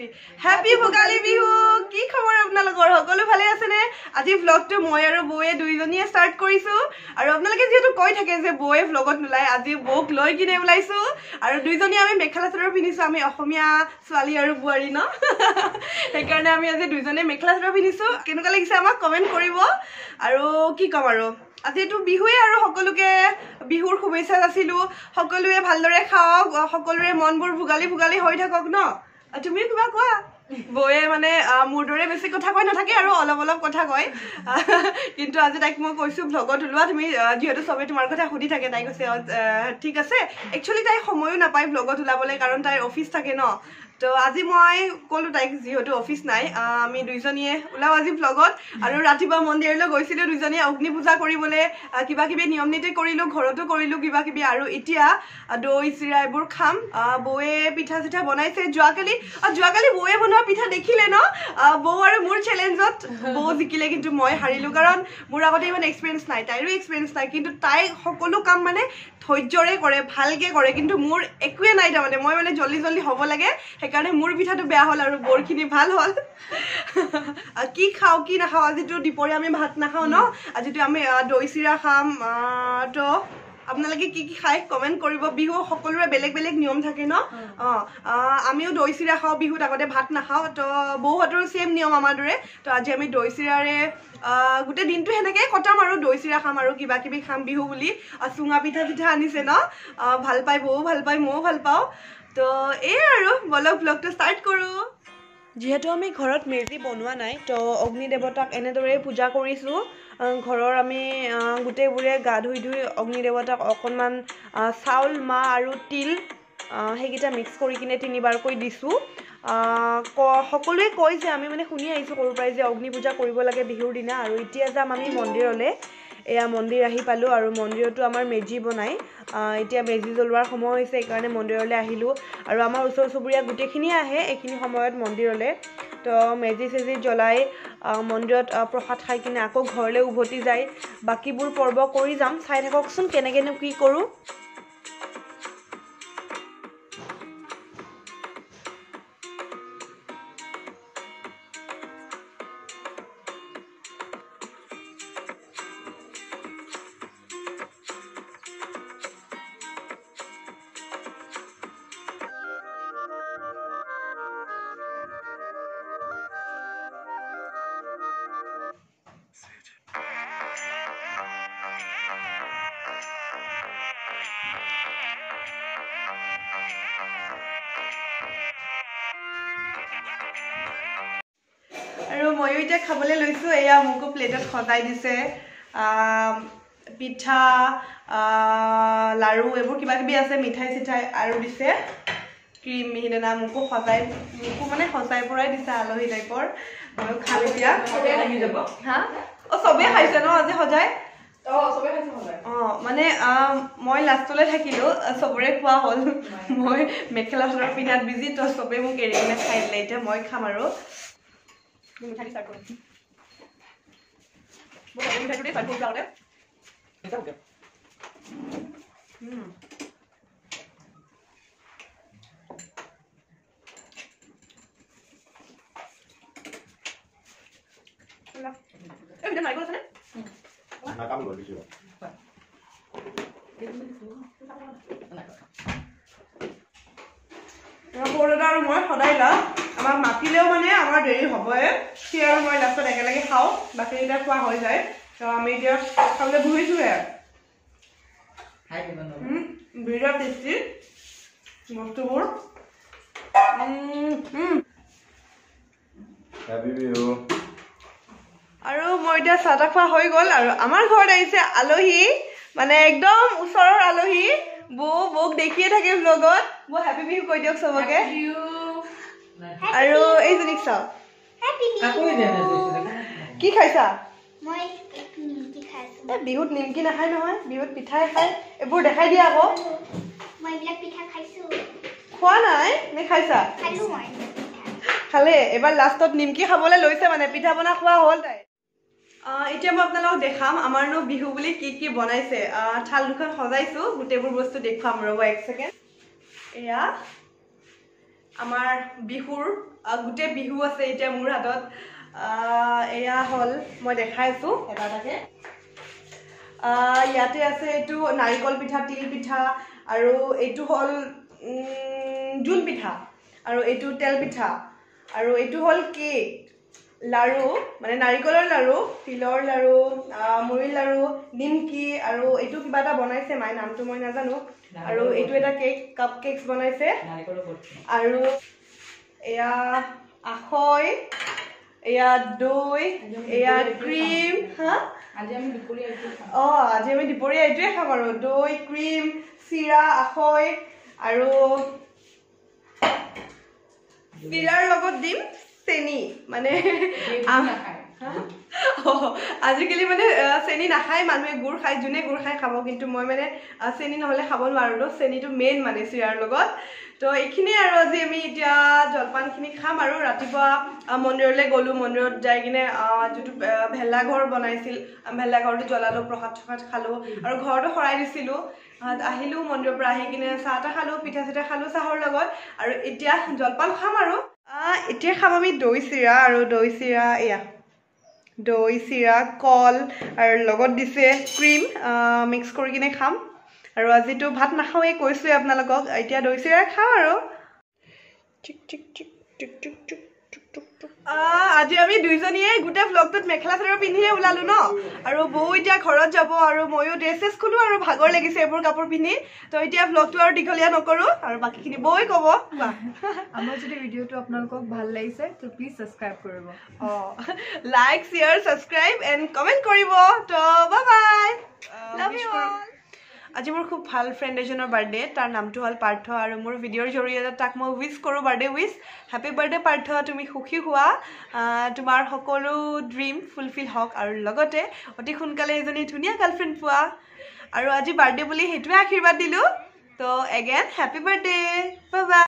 Happy Bhogali Bihu! কি খবৰ আপোনালোকৰ সকলো ভালে আছে নে? আজি ভ্লগটো মই আৰু বৌয়ে দুইজনীয়ে ষ্টাৰ্ট কৰিছো আৰু আপোনালোকে যেহেতু কৈ থাকে যে বৌয়ে ভ্লগত নোলায় আজি বৌক লৈ কিনে ওলাইছো আৰু দুইজনী আমি মেখেলা চাদৰ পিন্ধিছো আমি অসমীয়া ছোৱালী আৰু বুৱাৰী ন সেইকাৰণে আমি আজি দুইজনে মেখেলা চাদৰ পিন্ধিছো কেনেকুৱা লাগিছে আমাক কমেন্ট কৰিব আৰু কি কম আৰু আজিটো বিহুৱে আৰু সকলোকে বিহুৰ শুভেচ্ছা যাচিলো সকলোৱে ভালদৰে খাওক সকলোৰে মনবোৰ ভোগালী ভোগালী হৈ থাকক ন তুমি কিবা কোৱা বৌয়ে মানে মোৰ দৰে বেছি কথা কৈ নাথাকে আৰু অলপ অলপ কথা কয় কিন্তু আজি তাইক মই কৈছো ভ্লগত ওলোৱা তুমি যেহেতু সবে তোমাৰ কথা সুধি থাকে তাই কৈছে ঠিক আছে একচুয়ালি তাই সময়ো নাপায় ভ্লগত ওলাবলৈ কাৰণ তাইৰ অফিচ থাকে ন তো আজি মই কলো তাইক যেহেতু অফিচ নাই আমি দুইজনীয়ে ওলাও আজি ভ্লগত আৰু ৰাতিপুৱা মন্দিৰলৈ গৈছিলো দুইজনীয়ে অগ্নি পূজা কৰিবলৈ কিবা কিবি নিয়ম নীতি কৰিলো ঘৰতো কৰিলো কিবা কিবি আৰু এতিয়া দৈ চিৰা এইবোৰ খাম বৌয়ে পিঠা চিঠা বনাইছে যোৱাকালি বৌয়ে বনোৱা পিঠা দেখিলে ন বৌ আৰু মোৰ চেলেঞ্জত বৌ জিকিলে কিন্তু মই হাৰিলো কাৰণ মোৰ আগতে ইমান এক্সপিৰিয়েঞ্চ নাই তাইৰো এক্সপিৰিয়েঞ্চ নাই কিন্তু তাই সকলো কাম মানে ধৈৰ্যৰে কৰে ভালকে কৰে কিন্তু মোৰ একোৱে নাই তাৰমানে মই মানে জলদি জলদি হ'ব লাগে সেইকাৰণে মোৰ পিঠাটো বেয়া হ'ল আৰু বৰখিনি ভাল হ'ল কি খাওঁ কি নাখাওঁ আজিতো দুপৰীয়া আমি ভাত নাখাওঁ ন আজিতো আমি দৈ চিৰা খাম তো আপোনালোকে কি কি খায় কমেন্ট কৰিব বিহু সকলোৰে বেলেগ বেলেগ নিয়ম থাকে ন আমিও দৈ চিৰা খাওঁ বিহুত আগতে ভাত নাখাওঁ তো বৌহঁতৰো সেম নিয়ম আমাৰ দৰে তো আজি আমি দৈ চিৰাৰে গোটেই দিনটো সেনেকৈ কটাম আৰু দৈ চিৰা খাম আৰু কিবা কিবি খাম বিহু বুলি চুঙা পিঠা চিঠা আনিছে ন ভাল পায় বৌ ভাল পায় ময়ো ভাল পাওঁ তো এই আৰু বলক ব্লগটো ষ্টাৰ্ট কৰোঁ যিহেতু আমি ঘৰত মেজি বনোৱা নাই তো অগ্নি দেৱতাক এনেদৰে পূজা কৰিছোঁ ঘৰৰ আমি গোটেইবোৰে গা ধুই অগ্নি দেৱতাক অকণমান চাউল মাহ আৰু তিল সেইকেইটা মিক্স কৰি কিনে 3বাৰকৈ দিছোঁ সকলোৱে কয় যে আমি মানে শুনি আহিছোঁ সৰুৰ পৰাই যে অগ্নি পূজা কৰিব লাগে বিহুৰ দিনা আৰু এতিয়া যাম আমি মন্দিৰলৈ এয়া মন্দিৰ আহি পালোঁ আৰু মন্দিৰতো আমাৰ মেজি বনাই এতিয়া মেজি জ্বলোৱাৰ সময় হৈছে সেইকাৰণে মন্দিৰলৈ আহিলোঁ আৰু আমাৰ ওচৰ চুবুৰীয়া গোটেইখিনিয়ে আহে এইখিনি সময়ত মন্দিৰলৈ তো মেজি চেজি জ্বলাই মন্দিৰত প্ৰসাদ খাই কিনে আকৌ ঘৰলৈ উভতি যায় বাকীবোৰ পৰ্ব কৰি যাম চাই থাককচোন কেনেকৈনো কি কৰোঁ আৰু ময়ো এতিয়া খাবলৈ লৈছোঁ এয়া মোকো প্লেটত সজাই দিছে পিঠা লাড়ু এইবোৰ কিবা কিবি আছে মিঠাই চিঠাই আৰু দিছে ক্ৰীম মিহিদানা মোকো মানে সজাই পৰাই দিছে আলহী টাইপৰ ময়ো খাম এতিয়া হা চবেই খাইছে ন আজি সজাই মানে মই লাষ্টলৈ থাকিলোঁ চবৰে খোৱা হ'ল মই মেখেলা চাদৰ পিন্ধাত বিজি তো চবেই মোক এৰি কিনে খাই দিলে এতিয়া মই খাম আৰু মিঠাই স্টাৰ্ট কৰিম মিঠাইটো স্টাৰ্ট কৰিছোঁ আগতে নাৰিকল আছেনে সৰুদাদা আৰু মই সদায় যাওঁ আমাক মাতিলেও মানে আমাৰ দেৰি হ'বই সি আৰু মই লাষ্টত একেলগে খাওঁ বাকীকেইটা খোৱা হৈ যায় তো আমি এতিয়া খাবলৈ বহিছোঁহে বিৰাট টেষ্টি বস্তুবোৰ আৰু মই এতিয়া চাহ তাহ খোৱা হৈ গ'ল আৰু আমাৰ ঘৰত আহিছে আলহী মানে একদম ওচৰৰ আলহী বৌক দেখিয়ে থাকে ভ্লগত বৌ হেপী বিহু কৈ দিয়ক চবকে আৰু এইজনীক চাওক কি খাইছা বিহুত নিমকি নাখায় নহয় বিহুত পিঠাই খায় এইবোৰ দেখাই দিয়া আকৌ খোৱা নাই নে খাইছা খালে এবাৰ লাষ্টত নিমকি খাবলৈ লৈছে মানে পিঠা পনা খোৱা হ'ল তাই এতিয়া মই আপোনালোকক দেখাম আমাৰনো বিহু বুলি কি কি বনাইছে থাল দুখন সজাইছোঁ গোটেইবোৰ বস্তু দেখুৱাম ৰ'ব এক ছেকেণ্ড এয়া আমাৰ বিহুৰ গুটে বিহু আছে এতিয়া মোৰ হাতত এয়া হল মই দেখাইছো এটা এটাকে ইয়াতে আছে এইটো নাৰিকল পিঠা তিল পিঠা আৰু এইটো হল জুল পিঠা আৰু এইটো তেল পিঠা আৰু এইটো হল কেক লাৰু মানে নাৰিকলৰ লাৰু তিলৰ লাৰু মুড়িৰ লাৰু নিমকি আৰু এইটো কিবা এটা বনাইছে মাই নামটো মই নাজানো আৰু এইটো এটা কেক কাপ কেকস বনাইছে আৰু এয়া আখৈ এয়া দৈ এয়া ক্ৰীম হা আজি আমি দুপৰীয়া এইটোৱে খাম আৰু দৈ ক্ৰীম চিৰা আখৈ আৰু চিৰাৰ লগত দিম চেনি মানে আজিকালি মানে চেনি নাখায় মানুহে গুড় খায় যোনে গুড় খায় খাব কিন্তু মই মানে চেনি নহ'লে খাব নোৱাৰোঁ ন চেনিটো মেইন মানে চিৰাৰ লগত তো এইখিনি আৰু আজি আমি এতিয়া জলপানখিনি খাম আৰু ৰাতিপুৱা মন্দিৰলৈ গ'লোঁ মন্দিৰত যাই কিনে যিটো ভেলাঘৰ বনাইছিল ভেলাঘৰটো জ্বলালোঁ প্ৰসাদ চসাদ খালোঁ আৰু ঘৰতো শৰাই দিছিলোঁ আহিলোঁ মন্দিৰৰ পৰা আহি কিনে চাহ তাহ খালোঁ পিঠা চিঠা খালোঁ চাহৰ লগত আৰু এতিয়া জলপান খাম আৰু এতিয়া খাম আমি দৈ চিৰা আৰু দৈ চিৰা এয়া দৈ চিৰা কল আৰু লগত দিছে ক্ৰীম মিক্স কৰি কিনে খাম আৰু আজিতো ভাত নাখাওঁৱেই কৈছোঁৱে আপোনালোকক এতিয়া দৈ চিৰা খাওঁ আৰু আজি আমি দুইজনীয়ে গোটেই ভ্লগটোত মেখেলা চাদৰ পিন্ধিয়ে ওলালো ন আৰু বৌ এতিয়া ঘৰত যাব আৰু ময়ো ড্ৰেছেছ খোলো আৰু ভাগৰ লাগিছে এইবোৰ কাপোৰ পিন্ধি তো এতিয়া ভ্লগটো আৰু দীঘলীয়া নকৰোঁ আৰু বাকীখিনি বৌয়ে ক'ব আমাৰ যদি ভিডিঅ'টো আপোনালোকক ভাল লাগিছে তো প্লিজ ছাবস্ক্ৰাইব কৰিব like share subscribe and comment কৰিব তো bye bye love you all আজি মোৰ খুব ভাল ফ্ৰেণ্ড এজনৰ বাৰ্থডে তাৰ নামটো হ'ল পাৰ্থ আৰু মোৰ ভিডিঅ'ৰ জৰিয়তে তাক মই উইচ কৰোঁ birthday wish happy birthday Partha তুমি সুখী হোৱা তোমাৰ সকলো ড্ৰিম ফুলফিল হওক আৰু লগতে অতি সোনকালে এজনী ধুনীয়া গাৰ্লফ্ৰেণ্ড পোৱা আৰু আজি বাৰ্থডে বুলি সেইটোৱে আশীৰ্বাদ দিলোঁ তো again happy birthday bye bye